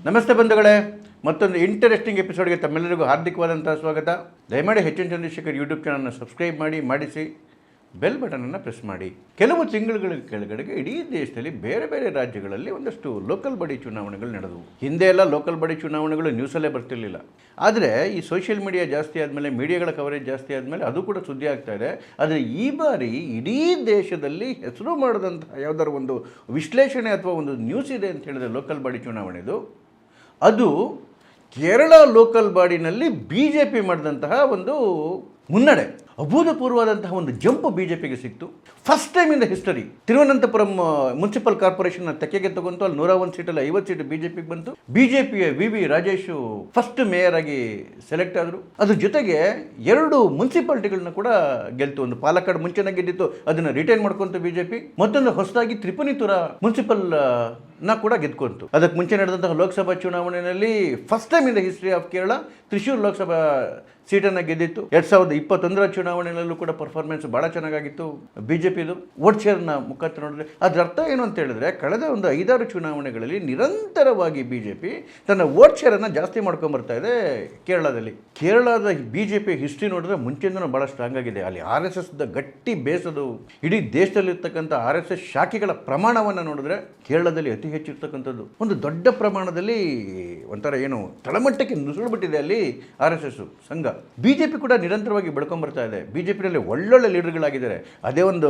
ನಮಸ್ತೆ ಬಂಧುಗಳೇ, ಮತ್ತೊಂದು ಇಂಟರೆಸ್ಟಿಂಗ್ ಎಪಿಸೋಡ್ಗೆ ತಮ್ಮೆಲ್ಲರಿಗೂ ಹಾರ್ದಿಕವಾದಂಥ ಸ್ವಾಗತ. ದಯಮಾಡಿ ಹೆಚ್ಚಿನ ಚಂದ್ರಶೇಖರ್ ಯೂಟ್ಯೂಬ್ ಚಾನಲ್ನ ಸಬ್ಸ್ಕ್ರೈಬ್ ಮಾಡಿಸಿ ಬೆಲ್ ಬಟನನ್ನು ಪ್ರೆಸ್ ಮಾಡಿ. ಕೆಲವು ತಿಂಗಳುಗಳ ಕೆಳಗಡೆಗೆ ಇಡೀ ದೇಶದಲ್ಲಿ ಬೇರೆ ಬೇರೆ ರಾಜ್ಯಗಳಲ್ಲಿ ಒಂದಷ್ಟು ಲೋಕಲ್ ಬಾಡಿ ಚುನಾವಣೆಗಳು ನಡೆದವು. ಹಿಂದೆ ಎಲ್ಲ ಲೋಕಲ್ ಬಾಡಿ ಚುನಾವಣೆಗಳು ನ್ಯೂಸಲ್ಲೇ ಬರ್ತಿರ್ಲಿಲ್ಲ. ಆದರೆ ಈ ಸೋಷಿಯಲ್ ಮೀಡಿಯಾ ಜಾಸ್ತಿ ಆದಮೇಲೆ, ಮೀಡಿಯಾಗಳ ಕವರೇಜ್ ಜಾಸ್ತಿ ಆದಮೇಲೆ ಅದು ಕೂಡ ಸುದ್ದಿ ಆಗ್ತಾ ಇದೆ. ಆದರೆ ಈ ಬಾರಿ ಇಡೀ ದೇಶದಲ್ಲಿ ಹೆಸರು ಮಾಡಿದಂಥ ಯಾವುದಾದ್ರು ಒಂದು ವಿಶ್ಲೇಷಣೆ ಅಥವಾ ಒಂದು ನ್ಯೂಸ್ ಇದೆ ಅಂತ ಹೇಳಿದ್ರೆ ಲೋಕಲ್ ಬಾಡಿ ಚುನಾವಣೆದು, ಅದು ಕೇರಳ ಲೋಕಲ್ ಬಾಡಿನಲ್ಲಿ BJP ಮಾಡಿದಂತಹ ಒಂದು ಮುನ್ನಡೆ, ಅಭೂತಪೂರ್ವವಾದಂತಹ ಒಂದು ಜಂಪ್ BJPಗೆ ಸಿಕ್ತು. First time in the history Thiruvananthapuram municipal ಕಾರ್ಪೊರೇಷನ್ನ ತೆಕ್ಕೆಗೆ ತಗೊಂತು. ಅಲ್ಲಿ 101 ಸೀಟಲ್ಲಿ 50 ಸೀಟು BJPಗೆ ಬಂತು. BJPಯ VV ರಾಜೇಶು ಫಸ್ಟ್ ಮೇಯರ್ ಆಗಿ ಸೆಲೆಕ್ಟ್ ಆದರು. ಅದ್ರ ಜೊತೆಗೆ 2 ಮುನ್ಸಿಪಾಲಿಟಿಗಳನ್ನ ಕೂಡ ಗೆಲ್ತು. ಒಂದು ಪಾಲಕ್ಕಾಡ್ ಮುಂಚೆನೇ ಗೆದ್ದಿತ್ತು, ಅದನ್ನು ರಿಟೈನ್ ಮಾಡ್ಕೊಂತು BJP. ಮತ್ತೊಂದು ಹೊಸದಾಗಿ ತ್ರಿಪುನಿತುರ ಮುನ್ಸಿಪಲ್ ನ ಕೂಡ ಗೆದ್ಕೊಂತು. ಅದಕ್ಕೆ ಮುಂಚೆ ನಡೆದಂತಹ ಲೋಕಸಭಾ ಚುನಾವಣೆಯಲ್ಲಿ first time in the history of Kerala Thrissur Lok Sabha ಸೀಟನ್ನು ಗೆದ್ದಿತ್ತು. 2021ರ ಚುನಾವಣೆಯಲ್ಲೂ ಕೂಡ ಪರ್ಫಾರ್ಮೆನ್ಸ್ ಭಾಳ ಚೆನ್ನಾಗಿತ್ತು BJPದು. ವೋಟ್ ಶೇರ್ನ ಮುಖಾಂತರ ನೋಡಿದ್ರೆ ಅದರ ಅರ್ಥ ಏನು ಅಂತ ಹೇಳಿದ್ರೆ, ಕಳೆದ ಒಂದು 5-6 ಚುನಾವಣೆಗಳಲ್ಲಿ ನಿರಂತರವಾಗಿ BJP ತನ್ನ ವೋಟ್ ಶೇರನ್ನು ಜಾಸ್ತಿ ಮಾಡ್ಕೊಂಡ್ಬರ್ತಾ ಇದೆ ಕೇರಳದಲ್ಲಿ. ಕೇರಳದ BJP ಹಿಸ್ಟ್ರಿ ನೋಡಿದ್ರೆ ಮುಂಚೆಯಿಂದನೂ ಭಾಳ ಸ್ಟ್ರಾಂಗ್ ಆಗಿದೆ. ಅಲ್ಲಿ RSSದ ಗಟ್ಟಿ ಬೇಸದು, ಇಡೀ ದೇಶದಲ್ಲಿರ್ತಕ್ಕಂಥ RSS ಶಾಖೆಗಳ ಪ್ರಮಾಣವನ್ನು ನೋಡಿದ್ರೆ ಕೇರಳದಲ್ಲಿ ಅತಿ ಹೆಚ್ಚಿರ್ತಕ್ಕಂಥದ್ದು. ಒಂದು ದೊಡ್ಡ ಪ್ರಮಾಣದಲ್ಲಿ ಒಂಥರ ಏನು ತಳಮಟ್ಟಕ್ಕೆ ನುಸುಳುಬಿಟ್ಟಿದೆ ಅಲ್ಲಿ RSS ಸಂಘ. BJP ಕೂಡ ನಿರಂತರವಾಗಿ ಬೆಳ್ಕೊಂಬರ್ತಾ ಇದೆ. BJPನಲ್ಲಿ ಒಳ್ಳೊಳ್ಳೆ ಲೀಡರ್ಗಳಾಗಿದ್ದಾರೆ. ಅದೇ ಒಂದು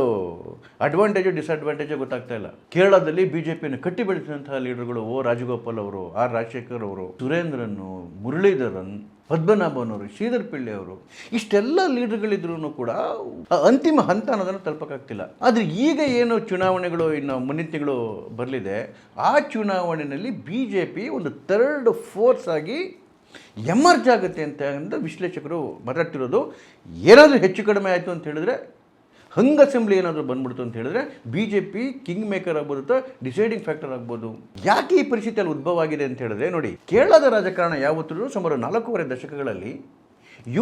ಅಡ್ವಾಂಟೇಜು ಡಿಸ್ಅಡ್ವಾಂಟೇಜು ಗೊತ್ತಾಗ್ತಾ ಇಲ್ಲ. ಕೇರಳದಲ್ಲಿ BJPಯನ್ನು ಕಟ್ಟಿ ಬೆಳೆಸಿದಂತಹ ಲೀಡರ್ಗಳು O ರಾಜಗೋಪಾಲ್ ಅವರು, R ರಾಜಶೇಖರ್ ಅವರು, ಸುರೇಂದ್ರನ್, ಮುರಳೀಧರನ್, ಪದ್ಮನಾಭನ್ ಅವರು, ಶ್ರೀಧರ್ ಪಿಳ್ಳೆ ಅವರು, ಇಷ್ಟೆಲ್ಲ ಲೀಡರ್ಗಳಿದ್ರೂ ಕೂಡ ಅಂತಿಮ ಹಂತ ಅನ್ನೋದನ್ನು ತಲುಪಕ್ಕಾಗ್ತಿಲ್ಲ. ಆದರೆ ಈಗ ಏನು ಚುನಾವಣೆಗಳು ಇನ್ನು ಮುಂದಿನ ತಿಂಗಳು ಬರಲಿದೆ, ಆ ಚುನಾವಣೆಯಲ್ಲಿ BJP ಒಂದು ಥರ್ಡ್ ಫೋರ್ಸ್ ಆಗಿ ಎಮರ್ಜ್ ಆಗುತ್ತೆ ಅಂತ ವಿಶ್ಲೇಷಕರು ಮಾತಾಡ್ತಿರೋದು. ಏನಾದರೂ ಹೆಚ್ಚು ಕಡಿಮೆ ಆಯಿತು ಅಂತ ಹೇಳಿದ್ರೆ, ಹಂಗ್ ಅಸೆಂಬ್ಲಿ ಏನಾದರೂ ಬಂದ್ಬಿಡ್ತು ಅಂತ ಹೇಳಿದ್ರೆ BJP ಕಿಂಗ್ ಮೇಕರ್ ಆಗ್ಬೋದು ಅಥವಾ ಡಿಸೈಡಿಂಗ್ ಫ್ಯಾಕ್ಟರ್ ಆಗ್ಬೋದು. ಯಾಕೆ ಈ ಪರಿಸ್ಥಿತಿಯಲ್ಲಿ ಉದ್ಭವ ಆಗಿದೆ ಅಂತ ಹೇಳಿದ್ರೆ, ನೋಡಿ, ಕೇರಳದ ರಾಜಕಾರಣ ಯಾವತ್ತೂ ಸುಮಾರು 4.5 ದಶಕಗಳಲ್ಲಿ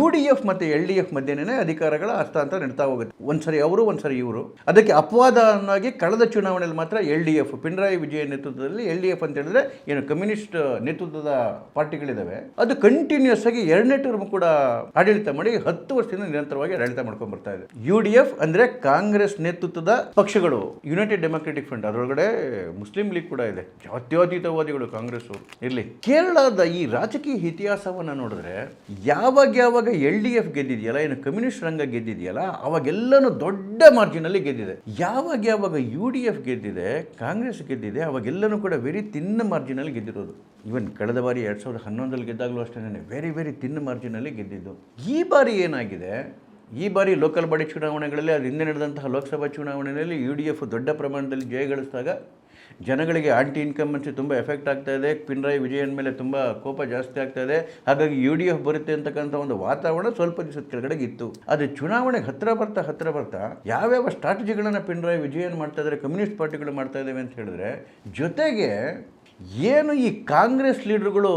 UDF ಮತ್ತು LDF ಮಧ್ಯನೇ ಅಧಿಕಾರಗಳ ಹಸ್ತಾಂತರ ನಡೀತಾ ಹೋಗುತ್ತೆ. ಒಂದ್ಸರಿ ಅವರು, ಒಂದ್ಸರಿ ಇವರು. ಅದಕ್ಕೆ ಅಪವಾದ ಅನ್ನೋಗಿ ಕಳೆದ ಚುನಾವಣೆಯಲ್ಲಿ ಮಾತ್ರ LDF, ಪಿಣರಾಯಿ ವಿಜಯನ್ ನೇತೃತ್ವದಲ್ಲಿ LDF ಅಂತ ಹೇಳಿದ್ರೆ ಏನು ಕಮ್ಯುನಿಸ್ಟ್ ನೇತೃತ್ವದ ಪಾರ್ಟಿಗಳಿದ್ದಾವೆ, ಅದು ಕಂಟಿನ್ಯೂಸ್ ಆಗಿ 2ನೇ ಟರ್ಮ್ ಕೂಡ ಆಡಳಿತ ಮಾಡಿ 10 ವರ್ಷದಿಂದ ನಿರಂತರವಾಗಿ ಆಡಳಿತ ಮಾಡ್ಕೊಂಡು ಬರ್ತಾ ಇದೆ. UDF ಅಂದ್ರೆ ಕಾಂಗ್ರೆಸ್ ನೇತೃತ್ವದ ಪಕ್ಷಗಳು, ಯುನೈಟೆಡ್ ಡೆಮೊಕ್ರೆಟಿಕ್ ಫ್ರಂಟ್, ಅದರೊಳಗಡೆ ಮುಸ್ಲಿಂ ಲೀಗ್ ಕೂಡ ಇದೆ. ಜಾತ್ಯತೀತವಾದಿಗಳು ಕಾಂಗ್ರೆಸ್ ಇರಲಿ. ಕೇರಳದ ಈ ರಾಜಕೀಯ ಇತಿಹಾಸವನ್ನು ನೋಡಿದ್ರೆ, ಯಾವಾಗ LDF ಗೆದ್ದಿದೆಯಲ್ಲ, ಏನು ಕಮ್ಯುನಿಸ್ಟ್ ರಂಗ ಗೆದ್ದಿದೆಯಲ್ಲ, ಅವಾಗೆಲ್ಲನೂ ದೊಡ್ಡ ಮಾರ್ಜಿನಲ್ಲಿ ಗೆದ್ದಿದೆ. ಯಾವಾಗ UDF ಗೆದ್ದಿದೆ, ಕಾಂಗ್ರೆಸ್ ಗೆದ್ದಿದೆ, ಅವಾಗೆಲ್ಲನೂ ಕೂಡ ವೆರಿ ತಿನ್ನ ಮಾರ್ಜಿನಲ್ಲಿ ಗೆದ್ದಿರೋದು. ಈವನ್ ಕಳೆದ ಬಾರಿ 2011ರಲ್ಲಿ ಗೆದ್ದಾಗಲೂ ಅಷ್ಟೇ ವೆರಿ ತಿನ್ನ ಮಾರ್ಜಿನಲ್ಲಿ ಗೆದ್ದಿದ್ದು. ಈ ಬಾರಿ ಏನಾಗಿದೆ, ಈ ಬಾರಿ ಲೋಕಲ್ ಬಾಡಿ ಚುನಾವಣೆಗಳಲ್ಲಿ, ಅದು ಹಿಂದೆ ನಡೆದಂತಹ ಲೋಕಸಭಾ ಚುನಾವಣೆಯಲ್ಲಿ UDF ದೊಡ್ಡ ಪ್ರಮಾಣದಲ್ಲಿ ಜಯಗಳಿಸಿದಾಗ ಜನಗಳಿಗೆ ಆಂಟಿ ಇನ್ಕಂಬೆನ್ಸಿ ತುಂಬ ಎಫೆಕ್ಟ್ ಆಗ್ತಾ ಇದೆ. ಪಿಣರಾಯಿ ವಿಜಯನ್ ಮೇಲೆ ತುಂಬ ಕೋಪ ಜಾಸ್ತಿ ಆಗ್ತಾ ಇದೆ. ಹಾಗಾಗಿ UDF ಬರುತ್ತೆ ಅಂತಕ್ಕಂಥ ಒಂದು ವಾತಾವರಣ ಸ್ವಲ್ಪ ದಿವಸದ ಕೆಳಗಡೆಗೆ ಇತ್ತು. ಆದರೆ ಚುನಾವಣೆಗೆ ಹತ್ತಿರ ಬರ್ತಾ ಯಾವ್ಯಾವ ಸ್ಟ್ರಾಟಜಿಗಳನ್ನು ಪಿಣರಾಯಿ ವಿಜಯನ್ ಮಾಡ್ತಾ ಇದ್ದಾರೆ, ಕಮ್ಯುನಿಸ್ಟ್ ಪಾರ್ಟಿಗಳು ಮಾಡ್ತಾ ಇದ್ದಾವೆ ಅಂತ ಹೇಳಿದ್ರೆ, ಜೊತೆಗೆ ಏನು ಈ ಕಾಂಗ್ರೆಸ್ ಲೀಡರ್ಗಳು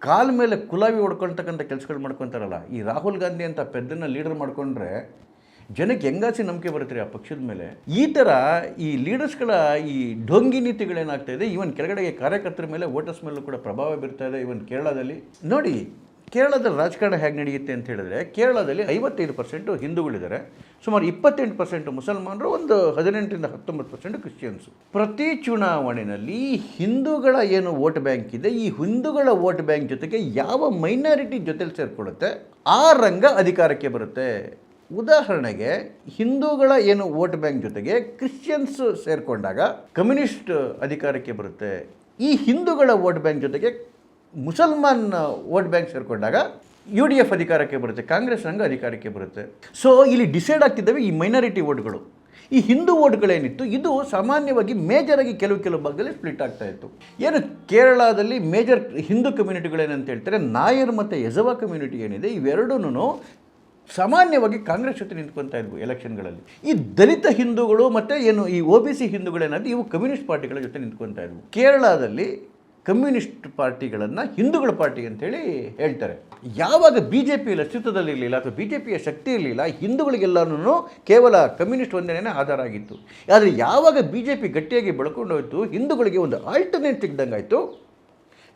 ಕಾಲ ಮೇಲೆ ಕುಲಾವಿ ಹೊಡ್ಕೊಳ್ತಕ್ಕಂಥ ಕೆಲಸಗಳು ಮಾಡ್ಕೊತಾರಲ್ಲ, ಈ ರಾಹುಲ್ ಗಾಂಧಿ ಅಂತ ಪೆದ್ದನ್ನ ಲೀಡರ್ ಮಾಡ್ಕೊಂಡ್ರೆ ಜನಕ್ಕೆ ಹೆಂಗಾಸಿ ನಂಬಿಕೆ ಬರುತ್ತೆ ಆ ಪಕ್ಷದ ಮೇಲೆ. ಈ ಥರ ಈ ಲೀಡರ್ಸ್ಗಳ ಈ ಢೋಂಗಿ ನೀತಿಗಳೇನಾಗ್ತಾ ಇದೆ, ಈವನ್ ಕೆಳಗಡೆಗೆ ಕಾರ್ಯಕರ್ತರ ಮೇಲೆ, ವೋಟರ್ಸ್ ಮೇಲೂ ಕೂಡ ಪ್ರಭಾವ ಬೀರ್ತಾ ಇದೆ. ಈವನ್ ಕೇರಳದಲ್ಲಿ ನೋಡಿ, ಕೇರಳದ ರಾಜಕಾರಣ ಹೇಗೆ ನಡೆಯುತ್ತೆ ಅಂತ ಹೇಳಿದ್ರೆ, ಕೇರಳದಲ್ಲಿ 55% ಹಿಂದೂಗಳಿದ್ದಾರೆ, ಸುಮಾರು 28% ಮುಸಲ್ಮಾನರು, ಒಂದು 18ರಿಂದ 19% ಕ್ರಿಶ್ಚಿಯನ್ಸು. ಪ್ರತಿ ಚುನಾವಣೆಯಲ್ಲಿ ಹಿಂದೂಗಳ ಏನು ವೋಟ್ ಬ್ಯಾಂಕ್ ಇದೆ, ಈ ಹಿಂದೂಗಳ ವೋಟ್ ಬ್ಯಾಂಕ್ ಜೊತೆಗೆ ಯಾವ ಮೈನಾರಿಟಿ ಜೊತೆಲಿ ಸೇರಿಕೊಳ್ಳುತ್ತೆ ಆ ರಂಗ ಅಧಿಕಾರಕ್ಕೆ ಬರುತ್ತೆ. ಉದಾಹರಣೆಗೆ, ಹಿಂದೂಗಳ ಏನು ವೋಟ್ ಬ್ಯಾಂಕ್ ಜೊತೆಗೆ ಕ್ರಿಶ್ಚಿಯನ್ಸ್ ಸೇರಿಕೊಂಡಾಗ ಕಮ್ಯುನಿಸ್ಟ್ ಅಧಿಕಾರಕ್ಕೆ ಬರುತ್ತೆ. ಈ ಹಿಂದೂಗಳ ವೋಟ್ ಬ್ಯಾಂಕ್ ಜೊತೆಗೆ ಮುಸಲ್ಮಾನ್ ವೋಟ್ ಬ್ಯಾಂಕ್ ಸೇರಿಕೊಂಡಾಗ UDF ಅಧಿಕಾರಕ್ಕೆ ಬರುತ್ತೆ, ಕಾಂಗ್ರೆಸ್ ರಂಗ ಅಧಿಕಾರಕ್ಕೆ ಬರುತ್ತೆ. ಸೊ ಇಲ್ಲಿ ಡಿಸೈಡ್ ಆಗ್ತಿದ್ದಾವೆ ಈ ಮೈನಾರಿಟಿ ವೋಟ್ಗಳು. ಈ ಹಿಂದೂ ವೋಟ್ಗಳೇನಿತ್ತು, ಇದು ಸಾಮಾನ್ಯವಾಗಿ ಮೇಜರಾಗಿ ಕೆಲವು ಭಾಗದಲ್ಲಿ ಸ್ಪ್ಲಿಟ್ ಆಗ್ತಾ ಇತ್ತು. ಏನು ಕೇರಳದಲ್ಲಿ ಮೇಜರ್ ಹಿಂದೂ ಕಮ್ಯುನಿಟಿಗಳೇನಂತ ಹೇಳ್ತಾರೆ, ನಾಯರ್ ಮತ್ತು ಯಜವಾ ಕಮ್ಯುನಿಟಿ ಏನಿದೆ, ಇವೆರಡೂ ಸಾಮಾನ್ಯವಾಗಿ ಕಾಂಗ್ರೆಸ್ ಜೊತೆ ನಿಂತ್ಕೊತಾ ಇದ್ವು ಎಲೆಕ್ಷನ್ಗಳಲ್ಲಿ. ಈ ದಲಿತ ಹಿಂದೂಗಳು ಮತ್ತು ಏನು ಈ OBC ಹಿಂದೂಗಳೇನಾದ್ರು ಇವು ಕಮ್ಯುನಿಸ್ಟ್ ಪಾರ್ಟಿಗಳ ಜೊತೆ ನಿಂತ್ಕೊತಾ ಇದ್ವು. ಕೇರಳದಲ್ಲಿ ಕಮ್ಯುನಿಸ್ಟ್ ಪಾರ್ಟಿಗಳನ್ನು ಹಿಂದೂಗಳ ಪಾರ್ಟಿ ಅಂತೇಳಿ ಹೇಳ್ತಾರೆ. ಯಾವಾಗ BJP ಅಸ್ತಿತ್ವದಲ್ಲಿರಲಿಲ್ಲ ಅಥವಾ BJPಯ ಶಕ್ತಿ ಇರಲಿಲ್ಲ, ಹಿಂದೂಗಳಿಗೆಲ್ಲನೂ ಕೇವಲ ಕಮ್ಯುನಿಸ್ಟ್ ಒಂದೇನೇ ಆಧಾರ ಆಗಿತ್ತು. ಆದರೆ ಯಾವಾಗ BJP ಗಟ್ಟಿಯಾಗಿ ಬೆಳ್ಕೊಂಡು ಹೋಯಿತು, ಹಿಂದೂಗಳಿಗೆ ಒಂದು ಆಲ್ಟರ್ನೇಟ್ ಸಿಗ್ದಂಗಾಯಿತು.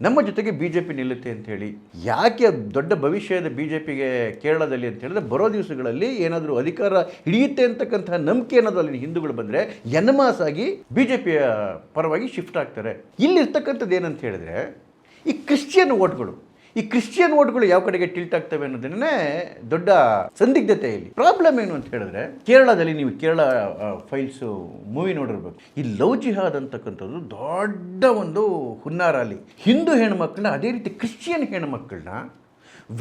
ನಮ್ಮ ಜೊತೆಗೆ ಬಿ ಜೆ ಪಿ ನಿಲ್ಲುತ್ತೆ ಅಂಥೇಳಿ. ಯಾಕೆ ದೊಡ್ಡ ಭವಿಷ್ಯದ ಬಿ ಜೆ ಪಿಗೆ ಕೇರಳದಲ್ಲಿ ಅಂತ ಹೇಳಿದ್ರೆ, ಬರೋ ದಿವಸಗಳಲ್ಲಿ ಏನಾದರೂ ಅಧಿಕಾರ ಹಿಡಿಯುತ್ತೆ ಅಂತಕ್ಕಂಥ ನಂಬಿಕೆ ಏನಾದರೂ ಅಲ್ಲಿ ಹಿಂದೂಗಳು ಬಂದರೆ ಎನ್ಮಾಸಾಗಿ ಬಿ ಜೆ ಪಿಯ ಪರವಾಗಿ ಶಿಫ್ಟ್ ಆಗ್ತಾರೆ. ಇಲ್ಲಿರ್ತಕ್ಕಂಥದ್ದು ಏನಂತ ಹೇಳಿದ್ರೆ, ಈ ಕ್ರಿಶ್ಚಿಯನ್ ಓಟ್ಗಳು ಯಾವ ಕಡೆಗೆ ಟಿಲ್ಟ್ ಆಗ್ತವೆ ಅನ್ನೋದನ್ನೇ ದೊಡ್ಡ ಸಂದಿಗ್ಧತೆ. ಇಲ್ಲಿ ಪ್ರಾಬ್ಲಮ್ ಏನು ಅಂತ ಹೇಳಿದ್ರೆ, ಕೇರಳದಲ್ಲಿ ನೀವು ಕೇರಳ ಫೈಲ್ಸು ಮೂವಿ ನೋಡಿರ್ಬೇಕು. ಈ ಲವ್ ಜಿಹಾದ್ ಅಂತಕ್ಕಂಥದ್ದು ದೊಡ್ಡ ಒಂದು ಹುನ್ನಾರ. ಅಲ್ಲಿ ಹಿಂದೂ ಹೆಣ್ಮಕ್ಳನ್ನ, ಅದೇ ರೀತಿ ಕ್ರಿಶ್ಚಿಯನ್ ಹೆಣ್ಮಕ್ಳನ್ನ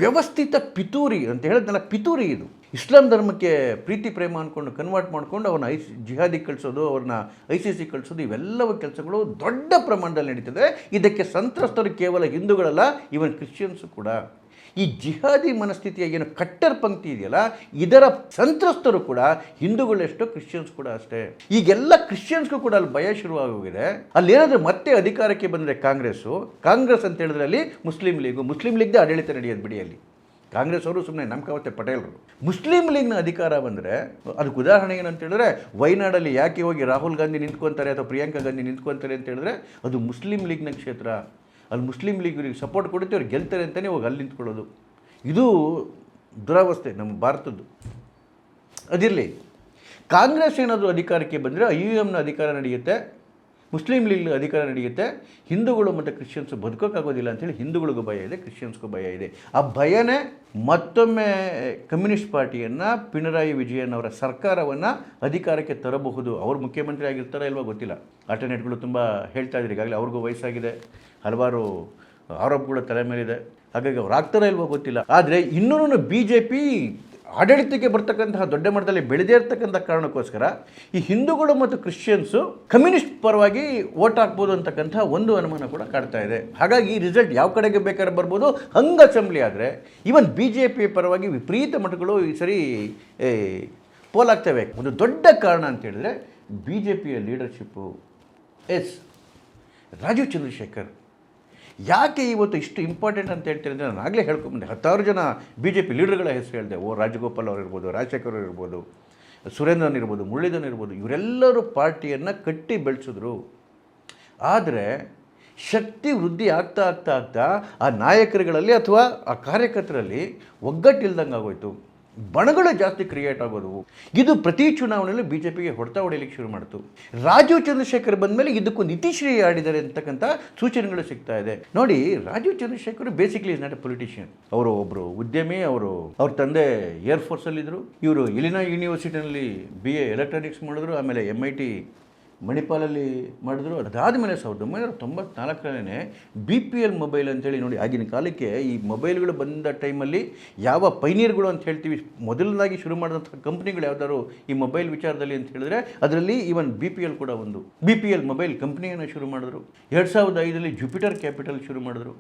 ವ್ಯವಸ್ಥಿತ ಪಿತೂರಿ ಅಂತ ಹೇಳಿದ್ನಲ್ಲ, ಪಿತೂರಿ ಇದು. ಇಸ್ಲಾಂ ಧರ್ಮಕ್ಕೆ ಪ್ರೀತಿ ಪ್ರೇಮ ಅಂದ್ಕೊಂಡು ಕನ್ವರ್ಟ್ ಮಾಡ್ಕೊಂಡು ಅವ್ರನ್ನ ಜಿಹಾದಿ ಕಳಿಸೋದು, ಅವ್ರನ್ನ ICC ಕಳಿಸೋದು, ಇವೆಲ್ಲವ ಕೆಲಸಗಳು ದೊಡ್ಡ ಪ್ರಮಾಣದಲ್ಲಿ ನಡೀತದೆ. ಇದಕ್ಕೆ ಸಂತ್ರಸ್ತರು ಕೇವಲ ಹಿಂದೂಗಳಲ್ಲ, ಇವನ್ ಕ್ರಿಶ್ಚಿಯನ್ಸು ಕೂಡ. ಈ ಜಿಹಾದಿ ಮನಸ್ಥಿತಿಯ ಏನು ಕಟ್ಟರ್ ಪಂಕ್ತಿ ಇದೆಯಲ್ಲ, ಇದರ ಸಂತ್ರಸ್ತರು ಕೂಡ ಹಿಂದೂಗಳೆಷ್ಟೋ, ಕ್ರಿಶ್ಚಿಯನ್ಸ್ ಕೂಡ ಅಷ್ಟೇ. ಈಗೆಲ್ಲ ಕ್ರಿಶ್ಚಿಯನ್ಸ್ಗೂ ಕೂಡ ಅಲ್ಲಿ ಭಯ ಶುರುವಾಗೋಗಿದೆ. ಅಲ್ಲಿ ಏನಾದರೂ ಮತ್ತೆ ಅಧಿಕಾರಕ್ಕೆ ಬಂದರೆ ಕಾಂಗ್ರೆಸ್ ಅಂತ ಹೇಳಿದ್ರೆ ಅಲ್ಲಿ ಮುಸ್ಲಿಂ ಲೀಗ್ದೇ ಆಡಳಿತ ನಡೆಯೋದು ಬಿಡಿ. ಅಲ್ಲಿ ಕಾಂಗ್ರೆಸ್ ಅವರು ಸುಮ್ಮನೆ ನಮ್ಕಾವತ್ತೆ ಪಟೇಲ್ರು. ಮುಸ್ಲಿಂ ಲೀಗ್ನ ಅಧಿಕಾರ ಬಂದರೆ ಅದಕ್ಕೆ ಉದಾಹರಣೆ ಏನಂತ ಹೇಳಿದ್ರೆ, ವಯನಾಡಲ್ಲಿ ಯಾಕೆ ಹೋಗಿ ರಾಹುಲ್ ಗಾಂಧಿ ನಿಂತ್ಕೊತಾರೆ ಅಥವಾ ಪ್ರಿಯಾಂಕಾ ಗಾಂಧಿ ನಿಂತ್ಕೊತಾರೆ ಅಂತ ಹೇಳಿದ್ರೆ, ಅದು ಮುಸ್ಲಿಂ ಲೀಗ್ನ ಕ್ಷೇತ್ರ. ಅಲ್ಲಿ ಮುಸ್ಲಿಂ ಲೀಗ್ರಿಗೆ ಸಪೋರ್ಟ್ ಕೊಡುತ್ತೆ, ಅವ್ರು ಗೆಲ್ತಾರೆ ಅಂತಲೇ ಹೋಗಿ ಅಲ್ಲಿ ನಿಂತ್ಕೊಳ್ಳೋದು. ಇದು ದುರಾವಸ್ಥೆ ನಮ್ಮ ಭಾರತದ್ದು. ಅದಿರಲಿ, ಕಾಂಗ್ರೆಸ್ ಏನಾದರೂ ಅಧಿಕಾರಕ್ಕೆ ಬಂದರೆ IUMನ ಅಧಿಕಾರ ನಡೆಯುತ್ತೆ, ಮುಸ್ಲಿಂ ಲೀಗ್ ಅಧಿಕಾರ ನಡೆಯುತ್ತೆ, ಹಿಂದೂಗಳು ಮತ್ತು ಕ್ರಿಶ್ಚಿಯನ್ಸು ಬದುಕೋಕ್ಕಾಗೋದಿಲ್ಲ ಅಂಥೇಳಿ ಹಿಂದೂಗಳಿಗೂ ಭಯ ಇದೆ, ಕ್ರಿಶ್ಚಿಯನ್ಸ್ಗೂ ಭಯ ಇದೆ. ಆ ಭಯನೇ ಮತ್ತೊಮ್ಮೆ ಕಮ್ಯುನಿಸ್ಟ್ ಪಾರ್ಟಿಯನ್ನು, ಪಿಣರಾಯಿ ವಿಜಯನ್ ಅವರ ಸರ್ಕಾರವನ್ನು ಅಧಿಕಾರಕ್ಕೆ ತರಬಹುದು. ಅವರು ಮುಖ್ಯಮಂತ್ರಿ ಆಗಿರ್ತಾರೋ ಇಲ್ವೋ ಗೊತ್ತಿಲ್ಲ. ಆಲ್ಟರ್ನೇಟ್ಗಳು ತುಂಬ ಹೇಳ್ತಾ ಇದ್ದಾರೆ. ಈಗಾಗಲೇ ಅವ್ರಿಗೂ ವಯಸ್ಸಾಗಿದೆ, ಹಲವಾರು ಆರೋಪಗಳು ತಲೆ ಮೇಲಿದೆ. ಹಾಗಾಗಿ ಅವ್ರು ಆಗ್ತಾರೋ ಇಲ್ವೋ ಗೊತ್ತಿಲ್ಲ. ಆದರೆ ಇನ್ನೂ BJP ಆಡಳಿತಕ್ಕೆ ಬರ್ತಕ್ಕಂತಹ ದೊಡ್ಡ ಮಟ್ಟದಲ್ಲಿ ಬೆಳೆದೇ ಇರ್ತಕ್ಕಂಥ ಕಾರಣಕ್ಕೋಸ್ಕರ ಈ ಹಿಂದೂಗಳು ಮತ್ತು ಕ್ರಿಶ್ಚಿಯನ್ಸು ಕಮ್ಯುನಿಸ್ಟ್ ಪರವಾಗಿ ವೋಟ್ ಹಾಕ್ಬೋದು ಅಂತಕ್ಕಂಥ ಒಂದು ಅನುಮಾನ ಕೂಡ ಕಾಡ್ತಾ ಇದೆ. ಹಾಗಾಗಿ ರಿಸಲ್ಟ್ ಯಾವ ಕಡೆಗೆ ಬೇಕಾದ್ರೆ ಬರ್ಬೋದು. ಹಂಗೆ ಅಸೆಂಬ್ಲಿ ಆದರೆ ಈವನ್ BJP ಪರವಾಗಿ ವಿಪರೀತ ಮತಗಳು ಈ ಸರಿ ಪೋಲಾಗ್ತವೆ. ಒಂದು ದೊಡ್ಡ ಕಾರಣ ಅಂತ ಹೇಳಿದ್ರೆ BJPಯ ಲೀಡರ್ಶಿಪ್ಪು. ರಾಜೀವ್ ಚಂದ್ರಶೇಖರ್ ಯಾಕೆ ಇವತ್ತು ಇಷ್ಟು ಇಂಪಾರ್ಟೆಂಟ್ ಅಂತ ಹೇಳ್ತಾರೆ ಅಂದರೆ, ನಾನು ಆಗಲೇ ಹೇಳ್ಕೊಂಬಂದೆ. 10 ಜನ BJP ಲೀಡರ್ಗಳ ಹೆಸರು ಹೇಳಿದೆ. ರಾಜಗೋಪಾಲ್ ಅವರು ಇರ್ಬೋದು, ರಾಜಶೇಖರ್ ಅವರು ಇರ್ಬೋದು, ಸುರೇಂದ್ರನ್ ಇರ್ಬೋದು, ಮುರಳೀಧರನ್ ಇರ್ಬೋದು. ಇವರೆಲ್ಲರೂ ಪಾರ್ಟಿಯನ್ನು ಕಟ್ಟಿ ಬೆಳೆಸಿದ್ರು. ಆದರೆ ಶಕ್ತಿ ವೃದ್ಧಿ ಆಗ್ತಾ ಆ ನಾಯಕರುಗಳಲ್ಲಿ ಅಥವಾ ಆ ಕಾರ್ಯಕರ್ತರಲ್ಲಿ ಒಗ್ಗಟ್ಟಿಲ್ದಂಗೆ ಆಗೋಯ್ತು. ಬಣಗಳು ಜಾಸ್ತಿ ಕ್ರಿಯೇಟ್ ಆಗೋದು. ಇದು ಪ್ರತಿ ಚುನಾವಣೆಯಲ್ಲೂ BJPಗೆ ಹೊಡೆತ ಹೊಡೆಯಲಿಕ್ಕೆ ಶುರು ಮಾಡಿತು. ರಾಜೀವ್ ಚಂದ್ರಶೇಖರ್ ಬಂದಮೇಲೆ ಇದಕ್ಕೊಂದು ಇತಿಶ್ರೀ ಆಡಿದ್ದಾರೆ ಅಂತಕ್ಕಂಥ ಸೂಚನೆಗಳು ಸಿಗ್ತಾ ಇದೆ. ನೋಡಿ, Rajeev Chandrasekhar basically is not a politician. ಅವರು ಒಬ್ಬರು ಉದ್ಯಮಿ. ಅವ್ರ ತಂದೆ ಏರ್ಫೋರ್ಸಲ್ಲಿದ್ದರು. ಇವರು ಇಲಿನಾಯ್ ಯೂನಿವರ್ಸಿಟಿನಲ್ಲಿ BA ಎಲೆಕ್ಟ್ರಾನಿಕ್ಸ್ ಮಾಡಿದ್ರು. ಆಮೇಲೆ MIT ಮಣಿಪಾಲಲ್ಲಿ ಮಾಡಿದ್ರು. ಅದಾದಮೇಲೆ 1994 BPL ಮೊಬೈಲ್ ಅಂತೇಳಿ, ನೋಡಿ ಆಗಿನ ಕಾಲಕ್ಕೆ ಈ ಮೊಬೈಲ್ಗಳು ಬಂದ ಟೈಮಲ್ಲಿ ಯಾವ ಪೈನಿಯರ್ಗಳು ಅಂತ ಹೇಳ್ತೀವಿ, ಮೊದಲನಾಗಿ ಶುರು ಮಾಡಿದಂಥ ಕಂಪ್ನಿಗಳು ಯಾವ್ದಾದ್ರು ಈ ಮೊಬೈಲ್ ವಿಚಾರದಲ್ಲಿ ಅಂತ ಹೇಳಿದ್ರೆ ಅದರಲ್ಲಿ ಈವನ್ BPL ಕೂಡ ಒಂದು. BPL ಮೊಬೈಲ್ ಕಂಪ್ನಿಯನ್ನು ಶುರು ಮಾಡಿದ್ರು. 2005 ಜುಪಿಟರ್ ಕ್ಯಾಪಿಟಲ್ ಶುರು ಮಾಡಿದ್ರು.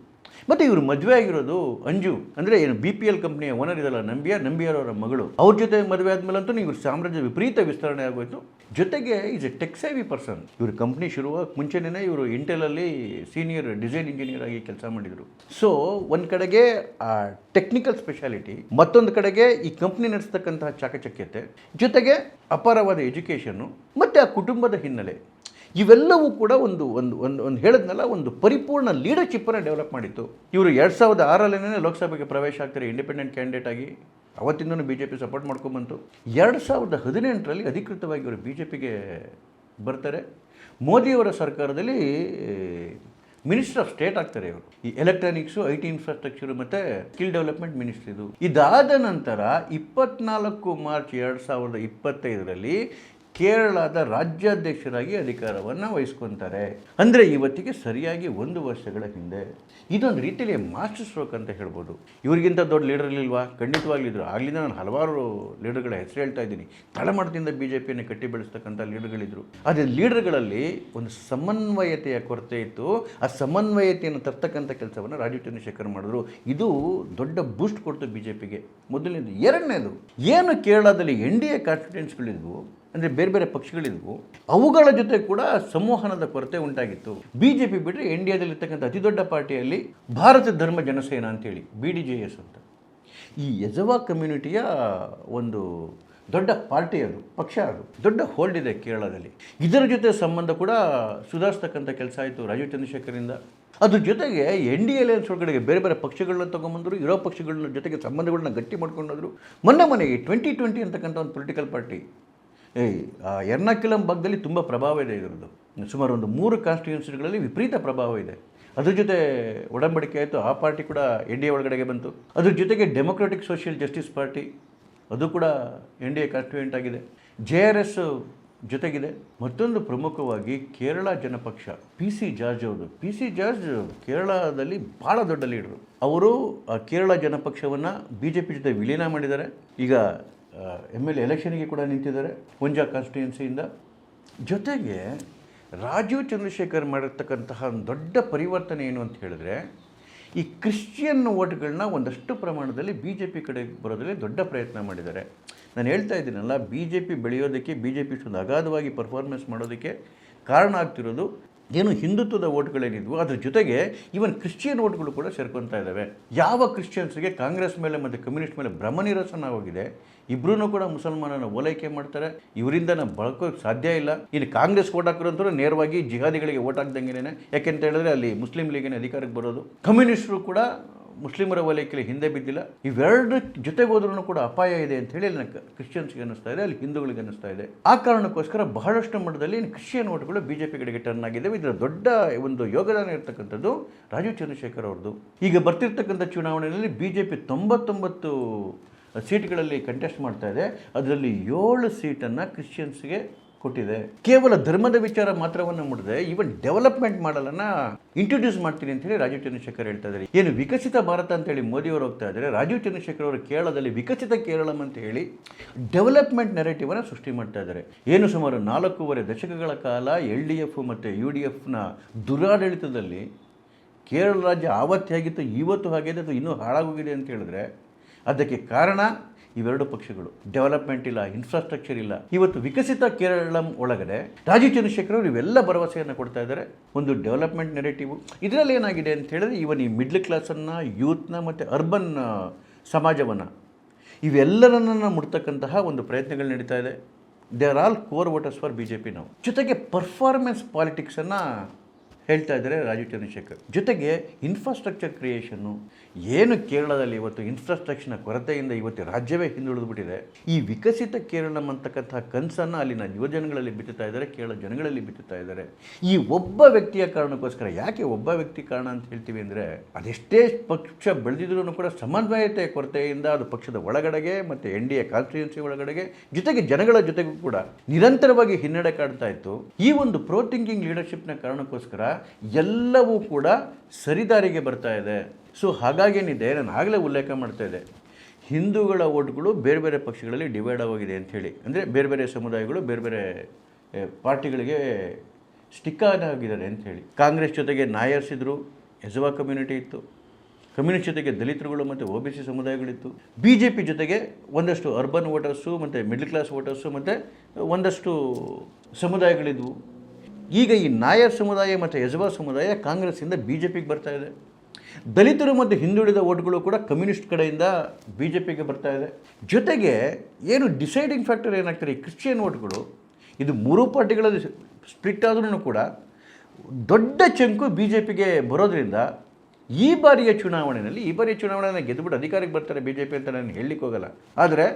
ಮತ್ತು ಇವರು ಮದುವೆ ಆಗಿರೋದು ಅಂಜು, ಅಂದರೆ ಏನು BPL ಕಂಪ್ನಿಯ ಓನರ್ ಇದಲ್ಲ, ನಂಬಿಯಾರವರ ಮಗಳು. ಅವ್ರ ಜೊತೆ ಮದುವೆ ಆದಮೇಲಂತೂ ಇವ್ರ ಸಾಮ್ರಾಜ್ಯ ವಿಪರೀತ ವಿಸ್ತರಣೆ ಆಗೋಯ್ತು. ಜೊತೆಗೆ ಈಸ್ ಎ ಟೆಕ್ ಸೇವಿ ಪರ್ಸನ್. ಇವ್ರ ಕಂಪ್ನಿ ಶುರುವಾಗಿ ಮುಂಚೆನೇ ಇವರು ಇಂಟೆಲಲ್ಲಿ ಸೀನಿಯರ್ ಡಿಸೈನ್ ಇಂಜಿನಿಯರ್ ಆಗಿ ಕೆಲಸ ಮಾಡಿದರು. ಸೊ ಒಂದು ಕಡೆಗೆ ಆ ಟೆಕ್ನಿಕಲ್ ಸ್ಪೆಷಾಲಿಟಿ, ಮತ್ತೊಂದು ಕಡೆಗೆ ಈ ಕಂಪ್ನಿ ನಡೆಸ್ತಕ್ಕಂತಹ ಚಾಕಚಕ್ಯತೆ, ಜೊತೆಗೆ ಅಪಾರವಾದ ಎಜುಕೇಷನ್ನು ಮತ್ತು ಆ ಕುಟುಂಬದ ಹಿನ್ನೆಲೆ, ಇವೆಲ್ಲವೂ ಕೂಡ ಒಂದು ಹೇಳಿದ್ನಲ್ಲ, ಒಂದು ಪರಿಪೂರ್ಣ ಲೀಡರ್ಶಿಪ್ಪನ್ನು ಡೆವಲಪ್ ಮಾಡಿತ್ತು. ಇವರು 2006 ಲೋಕಸಭೆಗೆ ಪ್ರವೇಶ ಆಗ್ತಾರೆ ಇಂಡಿಪೆಂಡೆಂಟ್ ಕ್ಯಾಂಡಿಡೇಟ್ ಆಗಿ. ಅವತ್ತಿಂದನೂ BJP ಸಪೋರ್ಟ್ ಮಾಡ್ಕೊಂಬಂತು. 2018 ಅಧಿಕೃತವಾಗಿ ಇವರು BJPಗೆ ಬರ್ತಾರೆ. ಮೋದಿಯವರ ಸರ್ಕಾರದಲ್ಲಿ ಮಿನಿಸ್ಟರ್ ಆಫ್ ಸ್ಟೇಟ್ ಆಗ್ತಾರೆ ಇವರು. ಈ ಎಲೆಕ್ಟ್ರಾನಿಕ್ಸು, IT ಇನ್ಫ್ರಾಸ್ಟ್ರಕ್ಚರು ಮತ್ತು ಸ್ಕಿಲ್ ಡೆವಲಪ್ಮೆಂಟ್ ಮಿನಿಸ್ಟ್ರಿ ಇದು. ಇದಾದ ನಂತರ 24 ಮಾರ್ಚ್ 2025 ಕೇರಳದ ರಾಜ್ಯಾಧ್ಯಕ್ಷರಾಗಿ ಅಧಿಕಾರವನ್ನು ವಹಿಸ್ಕೊತಾರೆ. ಅಂದರೆ ಇವತ್ತಿಗೆ ಸರಿಯಾಗಿ 1 ವರ್ಷಗಳ ಹಿಂದೆ. ಇದೊಂದು ರೀತಿಯಲ್ಲಿ ಮಾಸ್ಟರ್ ಸ್ಟ್ರೋಕ್ ಅಂತ ಹೇಳ್ಬೋದು. ಇವರಿಗಿಂತ ದೊಡ್ಡ ಲೀಡರ್ ಇರಲಿಲ್ವಾ? ಖಂಡಿತವಾಗ್ಲಿದ್ರು. ಆಗಲಿಂದ ನಾನು ಹಲವಾರು ಲೀಡರ್ಗಳ ಹೆಸರು ಹೇಳ್ತಾ ಇದ್ದೀನಿ. ತಳಮಟ್ಟದಿಂದ BJPಯನ್ನು ಕಟ್ಟಿ ಬೆಳೆಸ್ತಕ್ಕಂಥ ಲೀಡರ್ಗಳಿದ್ರು. ಆದರೆ ಲೀಡರ್ಗಳಲ್ಲಿ ಒಂದು ಸಮನ್ವಯತೆಯ ಕೊರತೆ ಇತ್ತು. ಆ ಸಮನ್ವಯತೆಯನ್ನು ತರ್ತಕ್ಕಂಥ ಕೆಲಸವನ್ನು ರಾಜೀವ್ ಚಂದ್ರಶೇಖರ್ ಮಾಡಿದ್ರು. ಇದು ದೊಡ್ಡ ಬೂಸ್ಟ್ ಕೊಡ್ತು BJPಗೆ. ಮೊದಲನೇದು. ಎರಡನೇದು, ಏನು ಕೇರಳದಲ್ಲಿ NDA ಕಾನ್ಸ್ಟಿಟ್ಯೂನ್ಸ್ಗಳಿದ್ವು, ಅಂದರೆ ಬೇರೆ ಬೇರೆ ಪಕ್ಷಗಳಿದ್ವು, ಅವುಗಳ ಜೊತೆ ಕೂಡ ಸಂವಹನದ ಕೊರತೆ ಉಂಟಾಗಿತ್ತು. BJP ಬಿಟ್ಟರೆ ಇಂಡಿಯಾದಲ್ಲಿರ್ತಕ್ಕಂಥ ಅತಿ ದೊಡ್ಡ ಪಾರ್ಟಿಯಲ್ಲಿ ಭಾರತ ಧರ್ಮ ಜನಸೇನಾ ಅಂತೇಳಿ BDJS ಅಂತ, ಈ ಯಜವಾ ಕಮ್ಯುನಿಟಿಯ ಒಂದು ದೊಡ್ಡ ಪಾರ್ಟಿ, ಅದು ಪಕ್ಷ, ಅದು ದೊಡ್ಡ ಹೋಲ್ಡ್ ಇದೆ ಕೇರಳದಲ್ಲಿ. ಇದರ ಜೊತೆ ಸಂಬಂಧ ಕೂಡ ಸುಧಾರಿಸ್ತಕ್ಕಂಥ ಕೆಲಸ ಆಯಿತು ರಾಜೀವ್ ಚಂದ್ರಶೇಖರಿಂದ. ಅದ್ರ ಜೊತೆಗೆ ಎನ್ ಡಿ ಅಲಯನ್ಸ್ ಒಳಗಡೆಗೆ ಬೇರೆ ಬೇರೆ ಪಕ್ಷಗಳನ್ನ ತೊಗೊಂಬಂದರು, ಇರೋ ಪಕ್ಷಗಳನ್ನ ಜೊತೆಗೆ ಸಂಬಂಧಗಳನ್ನ ಗಟ್ಟಿ ಮಾಡ್ಕೊಂಡೋದ್ರು. ಮೊನ್ನೆ 2020 ಅಂತಕ್ಕಂಥ ಒಂದು ಪೊಲಿಟಿಕಲ್ ಪಾರ್ಟಿ ಎರ್ನಾಕುಲಂ ಭಾಗದಲ್ಲಿ ತುಂಬ ಪ್ರಭಾವ ಇದೆ ಇದರದ್ದು. ಸುಮಾರು ಒಂದು 3 ಕಾನ್ಸ್ಟಿಟ್ಯೂನ್ಸಿಗಳಲ್ಲಿ ವಿಪರೀತ ಪ್ರಭಾವ ಇದೆ. ಅದ್ರ ಜೊತೆ ಒಡಂಬಡಿಕೆ ಆಯಿತು, ಆ ಪಾರ್ಟಿ ಕೂಡ ಎನ್ ಡಿ ಎ ಒಳಗಡೆಗೆ ಬಂತು. ಅದ್ರ ಜೊತೆಗೆ ಡೆಮೊಕ್ರೆಟಿಕ್ ಸೋಷಿಯಲ್ ಜಸ್ಟಿಸ್ ಪಾರ್ಟಿ ಅದು ಕೂಡ ಎನ್ ಡಿ ಎ ಕಾನ್ಸ್ಟಿಟ್ಯೂಯೆಂಟ್ ಆಗಿದೆ. JRS ಜೊತೆಗಿದೆ. ಮತ್ತೊಂದು ಪ್ರಮುಖವಾಗಿ ಕೇರಳ ಜನಪಕ್ಷ, PC ಜಾರ್ಜ್ ಅವರು. PC ಜಾರ್ಜ್ ಕೇರಳದಲ್ಲಿ ಭಾಳ ದೊಡ್ಡ ಲೀಡರು. ಅವರು ಕೇರಳ ಜನಪಕ್ಷವನ್ನು BJP ಜೊತೆ ವಿಲೀನ ಮಾಡಿದ್ದಾರೆ. ಈಗ MLA ಎಲೆಕ್ಷನ್ಗೆ ಕೂಡ ನಿಂತಿದ್ದಾರೆ ಹುಂಜಾ ಕಾನ್ಸ್ಟಿಟ್ಯೂನ್ಸಿಯಿಂದ. ಜೊತೆಗೆ ರಾಜೀವ್ ಚಂದ್ರಶೇಖರ್ ಮಾಡಿರ್ತಕ್ಕಂತಹ ಒಂದು ದೊಡ್ಡ ಪರಿವರ್ತನೆ ಏನು ಅಂತ ಹೇಳಿದ್ರೆ, ಈ ಕ್ರಿಶ್ಚಿಯನ್ ವೋಟ್ಗಳನ್ನ ಒಂದಷ್ಟು ಪ್ರಮಾಣದಲ್ಲಿ BJP ಕಡೆ ಬರೋದ್ರಲ್ಲಿ ದೊಡ್ಡ ಪ್ರಯತ್ನ ಮಾಡಿದ್ದಾರೆ. ನಾನು ಹೇಳ್ತಾ ಇದ್ದೀನಲ್ಲ, BJP ಬೆಳೆಯೋದಕ್ಕೆ, BJP ಇಷ್ಟೊಂದು ಅಗಾಧವಾಗಿ ಪರ್ಫಾರ್ಮೆನ್ಸ್ ಮಾಡೋದಕ್ಕೆ ಕಾರಣ ಆಗ್ತಿರೋದು ಏನು ಹಿಂದುತ್ವದ ವೋಟ್ಗಳೇನಿದ್ವು, ಅದ್ರ ಜೊತೆಗೆ ಇವನ್ ಕ್ರಿಶ್ಚಿಯನ್ ವೋಟ್ಗಳು ಕೂಡ ಸೇರ್ಕೊತಾ ಇದ್ದಾವೆ. ಯಾವ ಕ್ರಿಶ್ಚಿಯನ್ಸ್ಗೆ ಕಾಂಗ್ರೆಸ್ ಮೇಲೆ ಮತ್ತು ಕಮ್ಯುನಿಸ್ಟ್ ಮೇಲೆ ಭ್ರಮನಿರಸನ ಹೋಗಿದೆ, ಇಬ್ಬರೂ ಕೂಡ ಮುಸಲ್ಮಾನನ ಓಲೈಕೆ ಮಾಡ್ತಾರೆ. ಇವರಿಂದ ನಾವು ಬಳಕೋಕ್ಕೆ ಸಾಧ್ಯ ಇಲ್ಲ. ಇನ್ನು ಕಾಂಗ್ರೆಸ್ ಓಟ್ ಹಾಕಿರೋಂಥವ್ರು ನೇರವಾಗಿ ಜಿಹಾದಿಗಳಿಗೆ ಓಟ್ ಹಾಕ್ದಂಗೆನೇ, ಯಾಕೆಂತ ಹೇಳಿದ್ರೆ ಅಲ್ಲಿ ಮುಸ್ಲಿಂ ಲೀಗಿನ ಅಧಿಕಾರಕ್ಕೆ ಬರೋದು. ಕಮ್ಯುನಿಸ್ಟರು ಕೂಡ ಮುಸ್ಲಿಮರ ಓಲೈಕೆಯಲ್ಲಿ ಹಿಂದೆ ಬಿದ್ದಿಲ್ಲ. ಇವೆರಡು ಜೊತೆಗೆ ಹೋದ್ರೂ ಕೂಡ ಅಪಾಯ ಇದೆ ಅಂತ ಹೇಳಿ ನನಗೆ ಕ್ರಿಶ್ಚಿಯನ್ಸ್ಗೆ ಅನ್ನಿಸ್ತಾ ಇದೆ, ಅಲ್ಲಿ ಹಿಂದೂಗಳಿಗೆ ಅನ್ನಿಸ್ತಾ ಇದೆ. ಆ ಕಾರಣಕ್ಕೋಸ್ಕರ ಬಹಳಷ್ಟು ಮಟ್ಟದಲ್ಲಿ ಕ್ರಿಶ್ಚಿಯನ್ ವೋಟ್ಗಳು BJP ಕಡೆಗೆ ಟರ್ನ್ ಆಗಿದ್ದಾವೆ. ಇದರ ದೊಡ್ಡ ಒಂದು ಯೋಗದಾನ ಇರತಕ್ಕಂಥದ್ದು ರಾಜೀವ್ ಚಂದ್ರಶೇಖರ್ ಅವ್ರದ್ದು. ಈಗ ಬರ್ತಿರ್ತಕ್ಕಂಥ ಚುನಾವಣೆಯಲ್ಲಿ BJP 99 ಸೀಟ್ಗಳಲ್ಲಿ ಕಂಟೆಸ್ಟ್ ಮಾಡ್ತಾ ಇದೆ. ಅದರಲ್ಲಿ 7 ಸೀಟನ್ನು ಕ್ರಿಶ್ಚಿಯನ್ಸ್ಗೆ ಕೊಟ್ಟಿದೆ. ಕೇವಲ ಧರ್ಮದ ವಿಚಾರ ಮಾತ್ರವನ್ನು ಮುಡಿದೆ, ಈವನ್ ಡೆವಲಪ್ಮೆಂಟ್ ಮಾಡಲನ್ನು ಇಂಟ್ರೊಡ್ಯೂಸ್ ಮಾಡ್ತೀನಿ ಅಂತ ಹೇಳಿ ರಾಜೀವ್ ಚಂದ್ರಶೇಖರ್ ಹೇಳ್ತಾ ಇದ್ದಾರೆ. ಏನು ವಿಕಸಿತ ಭಾರತ ಅಂತೇಳಿ ಮೋದಿಯವರು ಹೋಗ್ತಾ ಇದ್ದಾರೆ, ರಾಜೀವ್ ಚಂದ್ರಶೇಖರ್ ಅವರು ಕೇರಳದಲ್ಲಿ ವಿಕಸಿತ ಕೇರಳಂ ಅಂತ ಹೇಳಿ ಡೆವಲಪ್ಮೆಂಟ್ ನೆರೇಟಿವನ್ನು ಸೃಷ್ಟಿ ಮಾಡ್ತಾ ಇದ್ದಾರೆ. ಏನು ಸುಮಾರು 4.5 ದಶಕಗಳ ಕಾಲ LDF ಮತ್ತು UDFನ ದುರಾಡಳಿತದಲ್ಲಿ ಕೇರಳ ರಾಜ್ಯ ಆವತ್ತೇ ಆಗಿತ್ತು, ಇವತ್ತು ಹಾಗಿದೆ, ಅದು ಇನ್ನೂ ಹಾಳಾಗೋಗಿದೆ ಅಂತ ಹೇಳಿದ್ರೆ ಅದಕ್ಕೆ ಕಾರಣ ಇವೆರಡು ಪಕ್ಷಗಳು. ಡೆವಲಪ್ಮೆಂಟ್ ಇಲ್ಲ, ಇನ್ಫ್ರಾಸ್ಟ್ರಕ್ಚರ್ ಇಲ್ಲ. ಇವತ್ತು ವಿಕಸಿತ ಕೇರಳಂ ಒಳಗಡೆ ರಾಜೀವ್ ಚಂದ್ರಶೇಖರ್ ಅವರು ಇವೆಲ್ಲ ಭರವಸೆಯನ್ನು ಕೊಡ್ತಾ ಇದ್ದಾರೆ, ಒಂದು ಡೆವಲಪ್ಮೆಂಟ್ ನೆರೇಟಿವು. ಇದರಲ್ಲಿ ಏನಾಗಿದೆ ಅಂತ ಹೇಳಿದ್ರೆ, ಇವನ್ ಈ ಮಿಡ್ಲ್ ಕ್ಲಾಸನ್ನು, ಯೂತ್ನ ಮತ್ತು ಅರ್ಬನ್ ಸಮಾಜವನ್ನು ಇವೆಲ್ಲರನ್ನ ಮುಡ್ತಕ್ಕಂತಹ ಒಂದು ಪ್ರಯತ್ನಗಳು ನಡೀತಾ ಇದೆ. They are all core voters for BJP ನಾವು. ಜೊತೆಗೆ ಪರ್ಫಾರ್ಮೆನ್ಸ್ ಪಾಲಿಟಿಕ್ಸನ್ನು ಹೇಳ್ತಾ ಇದ್ದಾರೆ ರಾಜೀವ್ ಚಂದ್ರಶೇಖರ್. ಜೊತೆಗೆ ಇನ್ಫ್ರಾಸ್ಟ್ರಕ್ಚರ್ ಕ್ರಿಯೇಷನ್ನು, ಏನು ಕೇರಳದಲ್ಲಿ ಇವತ್ತು ಇನ್ಫ್ರಾಸ್ಟ್ರಕ್ಚರ್ನ ಕೊರತೆಯಿಂದ ಇವತ್ತು ರಾಜ್ಯವೇ ಹಿಂದುಳಿದುಬಿಟ್ಟಿದೆ. ಈ ವಿಕಸಿತ ಕೇರಳಂ ಅಂತಕ್ಕಂತಹ ಕನಸನ್ನು ಅಲ್ಲಿನ ಯುವಜನಗಳಲ್ಲಿ ಬಿತ್ತುತ್ತಾ ಇದ್ದಾರೆ, ಕೇರಳ ಜನಗಳಲ್ಲಿ ಬಿತ್ತುತ್ತಾ ಇದ್ದಾರೆ. ಈ ಒಬ್ಬ ವ್ಯಕ್ತಿಯ ಕಾರಣಕ್ಕೋಸ್ಕರ, ಯಾಕೆ ಒಬ್ಬ ವ್ಯಕ್ತಿ ಕಾರಣ ಅಂತ ಹೇಳ್ತೀವಿ ಅಂದರೆ, ಅದೆಷ್ಟೇ ಪಕ್ಷ ಬೆಳೆದಿದ್ರೂ ಕೂಡ ಸಮನ್ವಯತೆ ಕೊರತೆಯಿಂದ ಅದು ಪಕ್ಷದ ಒಳಗಡೆಗೆ ಮತ್ತು NDA ಕಾನ್ಸ್ಟಿಟ್ಯೂನ್ಸಿ ಒಳಗಡೆಗೆ, ಜೊತೆಗೆ ಜನಗಳ ಜೊತೆಗೂ ಕೂಡ ನಿರಂತರವಾಗಿ ಹಿನ್ನಡೆ ಕಾಡ್ತಾ ಇತ್ತು. ಈ ಒಂದು ಪ್ರೋ ಥಿಂಕಿಂಗ್ ಲೀಡರ್ಶಿಪ್ನ ಕಾರಣಕ್ಕೋಸ್ಕರ ಎಲ್ಲವೂ ಕೂಡ ಸರಿದಾರಿಗೆ ಬರ್ತಾ ಇದೆ. ಸೊ ಹಾಗಾಗೇನಿದೆ, ನಾನು ಆಗಲೇ ಉಲ್ಲೇಖ ಮಾಡ್ತಾ ಇದ್ದೆ, ಹಿಂದೂಗಳ ಓಟ್ಗಳು ಬೇರೆ ಬೇರೆ ಪಕ್ಷಗಳಲ್ಲಿ ಡಿವೈಡ್ ಆಗೋಗಿದೆ ಅಂಥೇಳಿ. ಅಂದರೆ ಬೇರೆ ಬೇರೆ ಸಮುದಾಯಗಳು ಬೇರೆ ಬೇರೆ ಪಾರ್ಟಿಗಳಿಗೆ ಸ್ಟಿಕ್ ಆಗಿದ್ದಾರೆ ಅಂಥೇಳಿ. ಕಾಂಗ್ರೆಸ್ ಜೊತೆಗೆ ನಾಯರ್ಸ್ ಇದ್ದರು, ಯಜವಾ ಕಮ್ಯುನಿಟಿ ಇತ್ತು, ಕಮ್ಯುನಿಸ್ಟ್ ಜೊತೆಗೆ ದಲಿತರುಗಳು ಮತ್ತು OBC ಸಮುದಾಯಗಳಿತ್ತು. BJP ಜೊತೆಗೆ ಒಂದಷ್ಟು ಅರ್ಬನ್ ವೋಟರ್ಸು ಮತ್ತು ಮಿಡ್ಲ್ ಕ್ಲಾಸ್ ವೋಟರ್ಸು ಮತ್ತು ಒಂದಷ್ಟು ಸಮುದಾಯಗಳಿದ್ವು. ಈಗ ಈ ನಾಯರ್ ಸಮುದಾಯ ಮತ್ತು ಯಜವಾ ಸಮುದಾಯ ಕಾಂಗ್ರೆಸ್ಸಿಂದ BJPಗೆ ಬರ್ತಾ ಇದೆ. ದಲಿತರು ಮತ್ತು ಹಿಂದುಳಿದ ಓಟ್ಗಳು ಕೂಡ ಕಮ್ಯುನಿಸ್ಟ್ ಕಡೆಯಿಂದ BJPಗೆ ಬರ್ತಾ ಇದೆ. ಜೊತೆಗೆ ಏನು ಡಿಸೈಡಿಂಗ್ ಫ್ಯಾಕ್ಟರ್ ಏನಾಗ್ತಾರೆ, ಈ ಕ್ರಿಶ್ಚಿಯನ್ ಓಟ್ಗಳು ಇದು 3 ಪಾರ್ಟಿಗಳಲ್ಲಿ ಸ್ಪ್ಲಿಟ್ ಆದ್ರೂ ಕೂಡ ದೊಡ್ಡ ಚಂಕು BJPಗೆ ಬರೋದ್ರಿಂದ ಈ ಬಾರಿಯ ಚುನಾವಣೆಯನ್ನು ಗೆದ್ದುಬಿಟ್ಟು ಅಧಿಕಾರಕ್ಕೆ ಬರ್ತಾರೆ BJP ಅಂತ ನಾನು ಹೇಳಲಿಕ್ಕೆ ಹೋಗಲ್ಲ. ಆದರೆ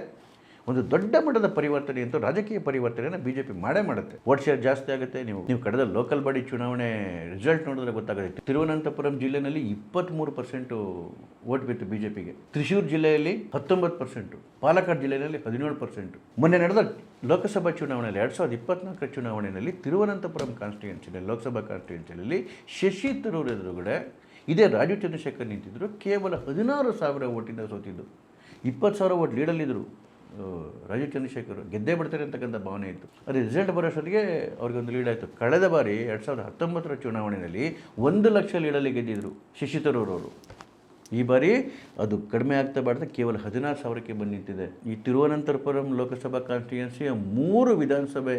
ಒಂದು ದೊಡ್ಡ ಮಟ್ಟದ ಪರಿವರ್ತನೆ ಅಂತೂ, ರಾಜಕೀಯ ಪರಿವರ್ತನೆಯನ್ನು BJP ಮಾಡೇ ಮಾಡುತ್ತೆ. ವೋಟ್ ಶೇರ್ ಜಾಸ್ತಿ ಆಗುತ್ತೆ. ನೀವು ಕಳೆದ ಲೋಕಲ್ ಬಾಡಿ ಚುನಾವಣೆ ರಿಸಲ್ಟ್ ನೋಡಿದ್ರೆ ಗೊತ್ತಾಗುತ್ತೆ. ತಿರುವನಂತಪುರಂ ಜಿಲ್ಲೆಯಲ್ಲಿ 23% ವೋಟ್ ಬಿತ್ತು BJPಗೆ. ತ್ರಿಶೂರ್ ಜಿಲ್ಲೆಯಲ್ಲಿ 19%, ಪಾಲಕ್ಕಾಡ್ ಜಿಲ್ಲೆಯಲ್ಲಿ 17%. ಮೊನ್ನೆ ನಡೆದ ಲೋಕಸಭಾ ಚುನಾವಣೆಯಲ್ಲಿ 2024 ಚುನಾವಣೆಯಲ್ಲಿ ತಿರುವನಂತಪುರಂ ಕಾನ್ಸ್ಟಿಟ್ಯೂನ್ಸಿಯಲ್ಲಿ, ಲೋಕಸಭಾ ಕಾನ್ಸ್ಟಿಟ್ಯೂನ್ಸಿಯಲ್ಲಿ ಶಶಿ ತರೂರ್ ಎದುರುಗಡೆ ಇದೇ ರಾಜೀವ್ ಚಂದ್ರಶೇಖರ್ ನಿಂತಿದ್ದರು. ಕೇವಲ 16,000 ವೋಟಿಂದ ಸೋತಿದ್ದು. 20,000 ವೋಟ್ ಲೀಡಲ್ಲಿದ್ದರು ರಾಜೀವ್ ಚಂದ್ರಶೇಖರ್. ಗೆದ್ದೇ ಬಿಡ್ತಾರೆ ಅಂತಕ್ಕಂಥ ಭಾವನೆ ಇತ್ತು. ಅದು ರಿಸಲ್ಟ್ ಬರೋಷ್ಟೊತ್ತಿಗೆ ಅವ್ರಿಗೊಂದು ಲೀಡ್ ಆಯಿತು. ಕಳೆದ ಬಾರಿ 2019 ಚುನಾವಣೆಯಲ್ಲಿ 1 ಲಕ್ಷ ಲೀಡಲ್ಲಿ ಗೆದ್ದಿದ್ದರು ಶಶಿ ತರೂರ್ ಅವರು. ಈ ಬಾರಿ ಅದು ಕಡಿಮೆ ಆಗ್ತಾ ಬಾಡ್ತಾ ಕೇವಲ 16,000ಕ್ಕೆ ಬಂದು ನಿಂತಿದೆ. ಈ ತಿರುವನಂತಪುರಂ ಲೋಕಸಭಾ ಕಾನ್ಸ್ಟಿಟ್ಯೂನ್ಸಿಯ 3 ವಿಧಾನಸಭೆ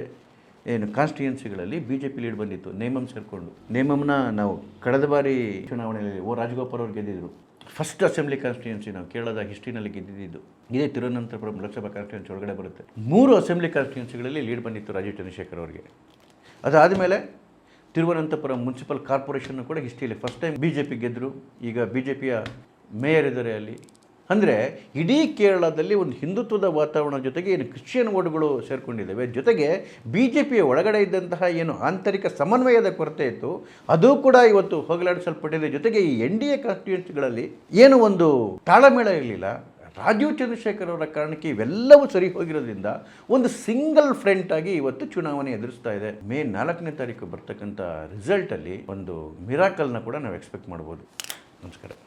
ಕಾನ್ಸ್ಟಿಟ್ಯೂನ್ಸಿಗಳಲ್ಲಿ BJP ಲೀಡ್ ಬಂದಿತ್ತು, ನೇಮಂ ಸೇರಿಕೊಂಡು. ನೇಮಂನ ನಾವು ಕಳೆದ ಬಾರಿ ಚುನಾವಣೆಯಲ್ಲಿ ರಾಜಗೋಪಾಲ್ ಅವರು ಗೆದ್ದಿದ್ದರು. ಫಸ್ಟ್ ಅಸೆಂಬ್ಲಿ ಕಾನ್ಸ್ಟಿಟ್ಯೂನ್ಸಿ ನಾವು ಕೇರಳದ ಹಿಸ್ಟ್ರಿನಲ್ಲಿ ಗೆದ್ದಿದ್ದು ಇದೇ ತಿರುವನಂತಪುರಂ ಲೋಕಸಭಾ ಕಾನ್ಸ್ಟಿಟ್ಯೂನ್ಸಿ ಒಳಗಡೆ ಬರುತ್ತೆ. 3 ಅಸೆಂಬ್ಲಿ ಕಾನ್ಸ್ಟಿಟ್ಯೂನ್ಸಿಗಳಲ್ಲಿ ಲೀಡ್ ಬಂದಿತ್ತು ರಾಜೀವ್ ಚಂದ್ರಶೇಖರ್ ಅವರಿಗೆ. ಅದಾದಮೇಲೆ ತಿರುವನಂತಪುರಂ ಮುನ್ಸಿಪಲ್ ಕಾರ್ಪೊರೇಷನ್ ಕೂಡ ಹಿಸ್ಟ್ರಿಯಲ್ಲಿ ಫಸ್ಟ್ ಟೈಮ್ BJP ಗೆದ್ದರು. ಈಗ BJPಯ ಮೇಯರ್ ಇದ್ದಾರೆ ಅಲ್ಲಿ. ಅಂದರೆ ಇಡೀ ಕೇರಳದಲ್ಲಿ ಒಂದು ಹಿಂದುತ್ವದ ವಾತಾವರಣ ಜೊತೆಗೆ ಏನು ಕ್ರಿಶ್ಚಿಯನ್ ಓಟ್ಗಳು ಸೇರಿಕೊಂಡಿದ್ದಾವೆ, ಜೊತೆಗೆ BJPಯ ಒಳಗಡೆ ಇದ್ದಂತಹ ಏನು ಆಂತರಿಕ ಸಮನ್ವಯದ ಕೊರತೆ ಇತ್ತು ಅದು ಕೂಡ ಇವತ್ತು ಹೋಗಲಾಡಿಸಲ್ಪಟ್ಟಿದೆ. ಜೊತೆಗೆ ಈ NDA ಕಾನ್ಸ್ಟಿಟ್ಯೂನ್ಸಿಗಳಲ್ಲಿ ಏನು ಒಂದು ತಾಳಮೇಳ ಇರಲಿಲ್ಲ. ರಾಜೀವ್ ಚಂದ್ರಶೇಖರ್ ಅವರ ಕಾರಣಕ್ಕೆ ಇವೆಲ್ಲವೂ ಸರಿ ಹೋಗಿರೋದ್ರಿಂದ ಒಂದು ಸಿಂಗಲ್ ಫ್ರಂಟ್ ಆಗಿ ಇವತ್ತು ಚುನಾವಣೆ ಎದುರಿಸ್ತಾ ಇದೆ. ಮೇ 4ನೇ ತಾರೀಕು ಬರ್ತಕ್ಕಂಥ ರಿಸಲ್ಟಲ್ಲಿ ಒಂದು ಮಿರಾಕಲ್ನ ಕೂಡ ನಾವು ಎಕ್ಸ್ಪೆಕ್ಟ್ ಮಾಡ್ಬೋದು. ನಮಸ್ಕಾರ.